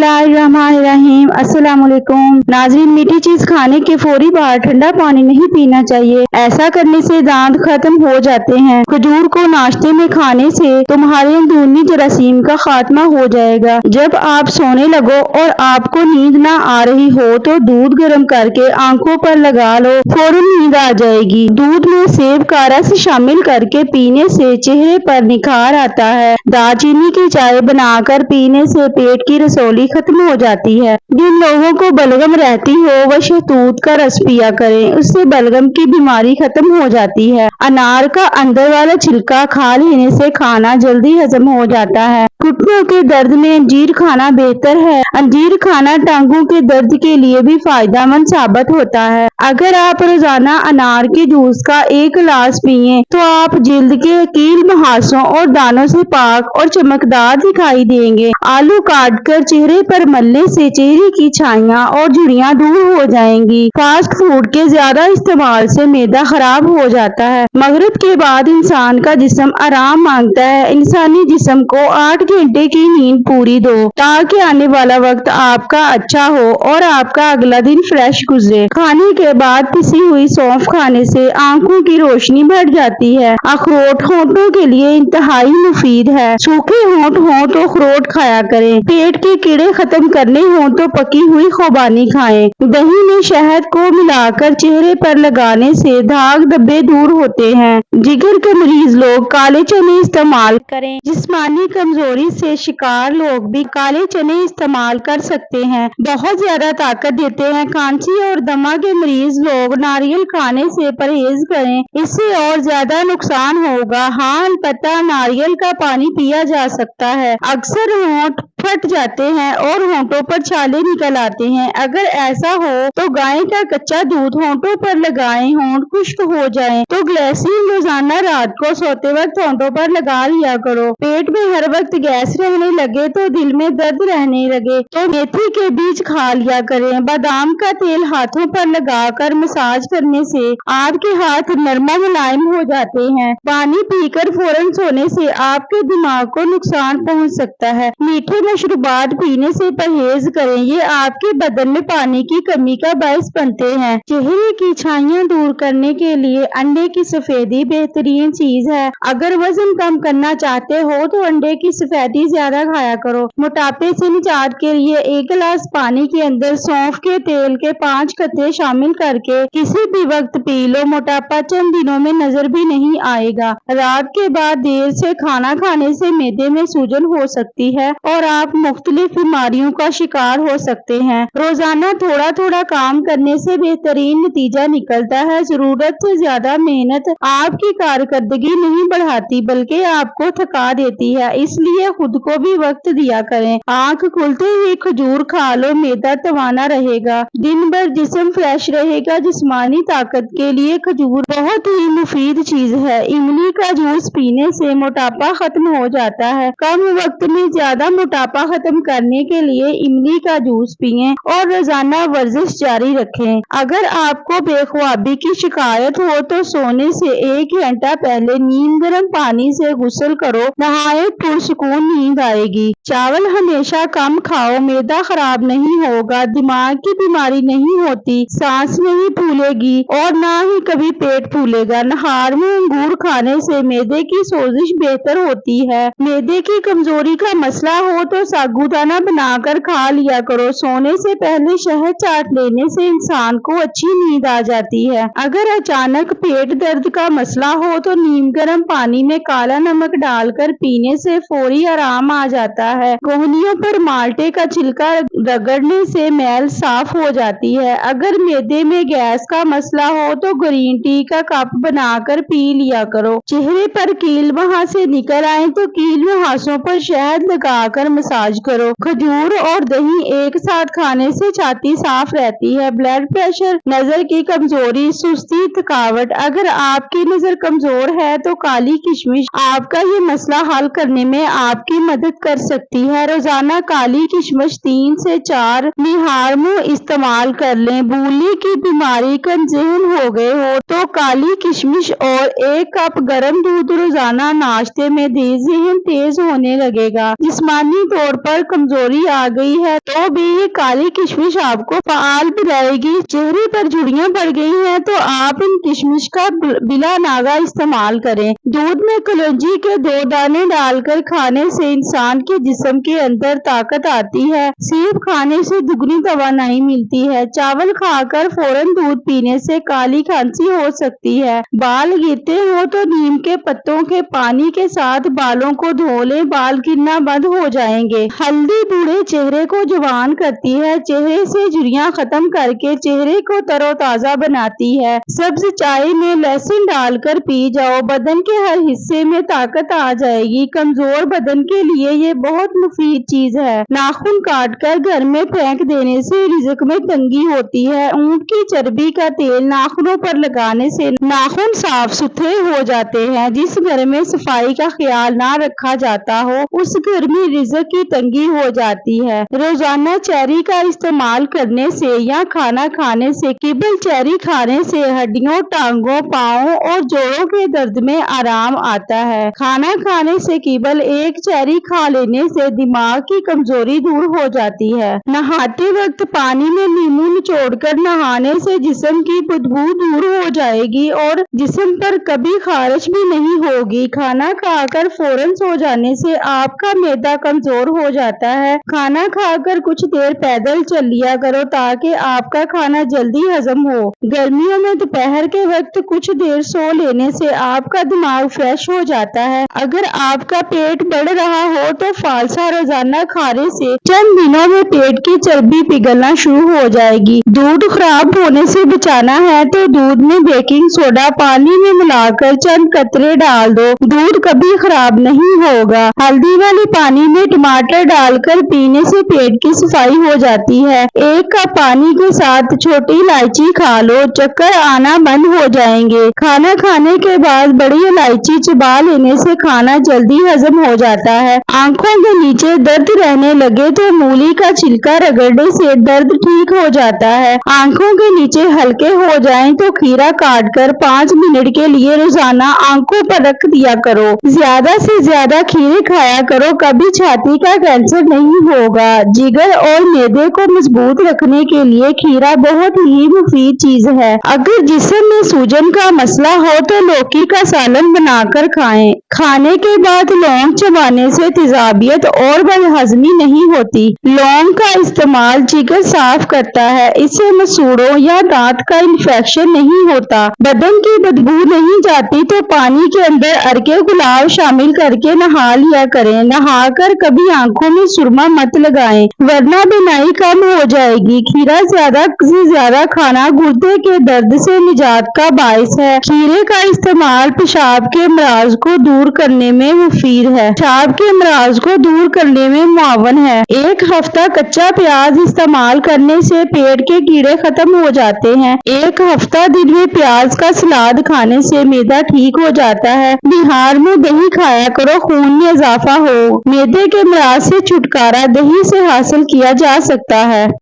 बिस्मिल्लाहिर्रहमानिर्रहीम। अस्सलाम वालेकुम नाज़रीन, मीठी चीज खाने के फौरी बाद ठंडा पानी नहीं पीना चाहिए। ऐसा करने से दांत खत्म हो जाते हैं। खजूर को नाश्ते में खाने से तुम्हारे अंदरूनी जरासीम का खात्मा हो जाएगा। जब आप सोने लगो और आपको नींद ना आ रही हो तो दूध गर्म करके आंखों पर लगा लो, फौरन नींद आ जाएगी। दूध में सेब का रस शामिल करके पीने से चेहरे पर निखार आता है। दालचीनी की चाय बनाकर पीने से पेट की रसौली खत्म हो जाती है। जिन लोगों को बलगम रहती हो वह शहतूत का रस पिया करें, उससे बलगम की बीमारी खत्म हो जाती है। अनार का अंदर वाला छिलका खा लेने से खाना जल्दी हजम हो जाता है। घुटनों के दर्द में अंजीर खाना बेहतर है। अंजीर खाना टांगों के दर्द के लिए भी फायदेमंद साबित होता है। अगर आप रोजाना अनार के जूस का 1 गिलास पिए तो आप जिल्द के कील, मुहासों और दानों से पाक और चमकदार दिखाई देंगे। आलू काट कर चेहरे पर मलने से चेहरे की छाइयां और झुर्रियां दूर हो जाएंगी। फास्ट फूड के ज्यादा इस्तेमाल से मैदा खराब हो जाता है। मगरिब के बाद इंसान का जिस्म आराम मांगता है। इंसानी जिस्म को 8 घंटे की नींद पूरी दो ताकि आने वाला वक्त आपका अच्छा हो और आपका अगला दिन फ्रेश गुजरे। खाने के बाद पिसी हुई सौंफ खाने से आंखों की रोशनी बढ़ जाती है। अखरोट होंठों के लिए इंतहाई मुफीद है। सूखे होंठ हो तो अखरोट खाया करें। पेट के कीड़े खत्म करने हो तो पकी हुई खुबानी खाएं। दही में शहद को मिलाकर चेहरे पर लगाने से दाग धब्बे दूर होते हैं। जिगर के मरीज लोग काले चने इस्तेमाल करें। जिस्मानी कमजोरी से शिकार लोग भी काले चने इस्तेमाल कर सकते हैं, बहुत ज्यादा ताकत देते हैं। खांसी और दमा के मरीज लोग नारियल खाने से परहेज करें, इससे और ज्यादा नुकसान होगा। हाँ, अलबत्ता नारियल का पानी पिया जा सकता है। अक्सर होंठ फट जाते हैं और होंठों पर छाले निकल आते हैं। अगर ऐसा हो तो गाय का कच्चा दूध होंठों पर लगाएं। होंठ खुश्क हो जाएं तो ग्लिसरीन रोजाना रात को सोते वक्त होंठों पर लगा लिया करो। पेट में हर वक्त गैस रहने लगे तो दिल में दर्द रहने लगे तो मेथी के बीज खा लिया करें। बादाम का तेल हाथों पर लगाकर मसाज करने से आपके हाथ नरम मुलायम हो जाते हैं। पानी पीकर फौरन सोने से आपके दिमाग को नुकसान पहुंच सकता है। मीठे मशरूबात पीने से परहेज करें, ये आपके बदन में पानी की कमी का बायस बनते हैं। चेहरे की छाइयां दूर करने के लिए अंडे की सफेदी बेहतरीन चीज है। अगर वजन कम करना चाहते हो तो अंडे की सफेदी ज्यादा खाया करो। मोटापे से निजात के लिए 1 गिलास पानी के अंदर सौंफ के तेल के 5 कतरे शामिल करके किसी भी वक्त पी लो। मोटापा चंद दिनों में नजर भी नहीं आएगा। रात के बाद देर से खाना खाने से मैदे में सूजन हो सकती है और आप मुख्तलिफ बीमारियों का शिकार हो सकते हैं। रोजाना थोड़ा थोड़ा काम करने से बेहतरीन नतीजा निकलता है। जरूरत से ज्यादा मेहनत आपकी कारकर्दगी नहीं बढ़ाती बल्कि आपको थका देती है, इसलिए खुद को भी वक्त दिया करें। आंख खुलते ही खजूर खा लो, मैदा तवाना रहेगा, दिन भर जिस्म फ्रेश रहेगा। जिस्मानी ताकत के लिए खजूर बहुत ही मुफीद चीज है। इमली का जूस पीने से मोटापा खत्म हो जाता है। कम वक्त में ज्यादा मोटापा खत्म करने के लिए इमली का जूस पिएं और रोजाना वर्जिश जारी रखें। अगर आपको बेख्वाबी की शिकायत हो तो सोने से 1 घंटा पहले नीम गर्म पानी से गुस्ल करो, नहाए पुरसुकून नींद आएगी। चावल हमेशा कम खाओ, मैदा खराब नहीं होगा, दिमाग की बीमारी नहीं होती, सांस नहीं फूलेगी और ना ही कभी पेट फूलेगा। नहार में अंगूर खाने से मैदे की सोजिश बेहतर होती है। मैदे की कमजोरी का मसला हो तो साबूदाना बनाकर खा लिया करो। सोने से पहले शहद चाट लेने से इंसान को अच्छी नींद आ जाती है। अगर अचानक पेट दर्द का मसला हो तो नीम गर्म पानी में काला नमक डालकर पीने से फौरी आराम आ जाता है। कोहनियों पर माल्टे का छिलका रगड़ने से मैल साफ हो जाती है। अगर मैदे में गैस का मसला हो तो ग्रीन टी का कप बनाकर पी लिया करो। चेहरे पर कील मुहासे निकल आए तो कील मुहासों पर शहद लगाकर मसाज करो। खजूर और दही एक साथ खाने से छाती साफ रहती है। ब्लड प्रेशर, नजर की कमजोरी, सुस्ती, थकावट, अगर आपकी नजर कमजोर है तो काली किशमिश आपका ये मसला हल करने में आपकी मदद कर सकती सकती है। रोजाना काली किशमिश 3 से 4 निहारमू इस्तेमाल कर लें। भूलने की बीमारी का ज़हन हो गए हो तो काली किशमिश और 1 कप गर्म दूध रोजाना नाश्ते में दें। ज़हन तेज होने लगेगा, जिस्मानी तौर पर कमजोरी आ गई है तो भी ये काली किशमिश आपको फाल बनाएगी। चेहरे पर झुर्रियां पड़ गई हैं तो आप इन किशमिश का बिला नागा इस्तेमाल करें। दूध में कलौंजी के 2 दाने डालकर खाने से इंसान के जिस्म के अंदर ताकत आती है। सेब खाने से दुगनी तवानाई मिलती है। चावल खाकर फौरन दूध पीने से काली खांसी हो सकती है। बाल गिरते हो तो नीम के पत्तों के पानी के साथ बालों को धो लें, बाल गिरना बंद हो जाएंगे। हल्दी बूढ़े चेहरे को जवान करती है, चेहरे से झुर्रियां खत्म करके चेहरे को तरोताजा बनाती है। सब्ज चाय में लहसुन डालकर पी जाओ, बदन के हर हिस्से में ताकत आ जाएगी। कमजोर बदन के लिए ये बहुत मुफीद चीज है। नाखून काटकर घर में फेंक देने से रिज़्क में तंगी होती है। ऊंट की चर्बी का तेल नाखूनों पर लगाने से नाखून साफ सुथरे हो जाते हैं। जिस घर में सफाई का ख्याल ना रखा जाता हो उस घर में रिज़्क की तंगी हो जाती है। रोजाना चेरी का इस्तेमाल करने से या खाना खाने से केवल चेरी खाने से हड्डियों, टांगों, पाँव और जोड़ों के दर्द में आराम आता है। खाना खाने से केवल 1 चेरी खा लेने से दिमाग की कमजोरी दूर हो जाती है। नहाते वक्त पानी में नींबू निचोड़कर नहाने से जिस्म की बदबू दूर हो जाएगी और जिस्म पर कभी खारिश भी नहीं होगी। खाना खाकर फौरन सो जाने से आपका मैदा कमजोर हो जाता है। खाना खाकर कुछ देर पैदल चल लिया करो ताकि आपका खाना जल्दी हजम हो। गर्मियों में दोपहर के वक्त कुछ देर सो लेने से आपका दिमाग फ्रेश हो जाता है। अगर आपका पेट बढ़ रहा हो तो फालसा रोजाना खाने से चंद दिनों में पेट की चर्बी पिघलना शुरू हो जाएगी। दूध खराब होने से बचाना है तो दूध में बेकिंग सोडा पानी में मिलाकर चंद कतरे डाल दो, दूध कभी खराब नहीं होगा। हल्दी वाले पानी में टमाटर डालकर पीने से पेट की सफाई हो जाती है। 1 कप पानी के साथ छोटी इलायची खा लो, चक्कर आना बंद हो जाएंगे। खाना खाने के बाद बड़ी इलायची चबा लेने से खाना जल्दी हजम हो जाता है। आंखों के नीचे दर्द रहने लगे तो मूली का छिलका रगड़ने से दर्द ठीक हो जाता है। आंखों के नीचे हल्के हो जाएं तो खीरा काटकर 5 मिनट के लिए रोजाना आंखों पर रख दिया करो। ज्यादा से ज्यादा खीरे खाया करो, कभी छाती का कैंसर नहीं होगा। जिगर और मैदे को मजबूत रखने के लिए खीरा बहुत ही मुफीद चीज है। अगर जिस्म में सूजन का मसला हो तो लौकी का सालन बनाकर खाएं। खाने के बाद लौंग चबाने से तेजाबियत और बदहजमी नहीं होती। लौंग का इस्तेमाल जिगर साफ करता है, इससे मसूड़ों या दांत का इन्फेक्शन नहीं होता। बदन की बदबू नहीं जाती तो पानी के अंदर अरके गुलाब शामिल करके नहा लिया करें। नहाकर कभी आंखों में सुरमा मत लगाएं वरना बीमारी कम हो जाएगी। खीरा ज्यादा से ज्यादा खाना गुर्दे के दर्द से निजात का बायस है। खीरे का इस्तेमाल पेशाब के अमराज को दूर करने में मुफीद है, पेशाब के अमराज को दूर करने में मुआवन है। 1 हफ्ता कच्चा प्याज इस्तेमाल करने से पेट के कीड़े खत्म हो जाते हैं। 1 हफ्ता दिन में प्याज का सलाद खाने से मैदा ठीक हो जाता है। बिहार में दही खाया करो, खून में इजाफा हो। मैदे के अमराज से छुटकारा दही से हासिल किया जा सकता है।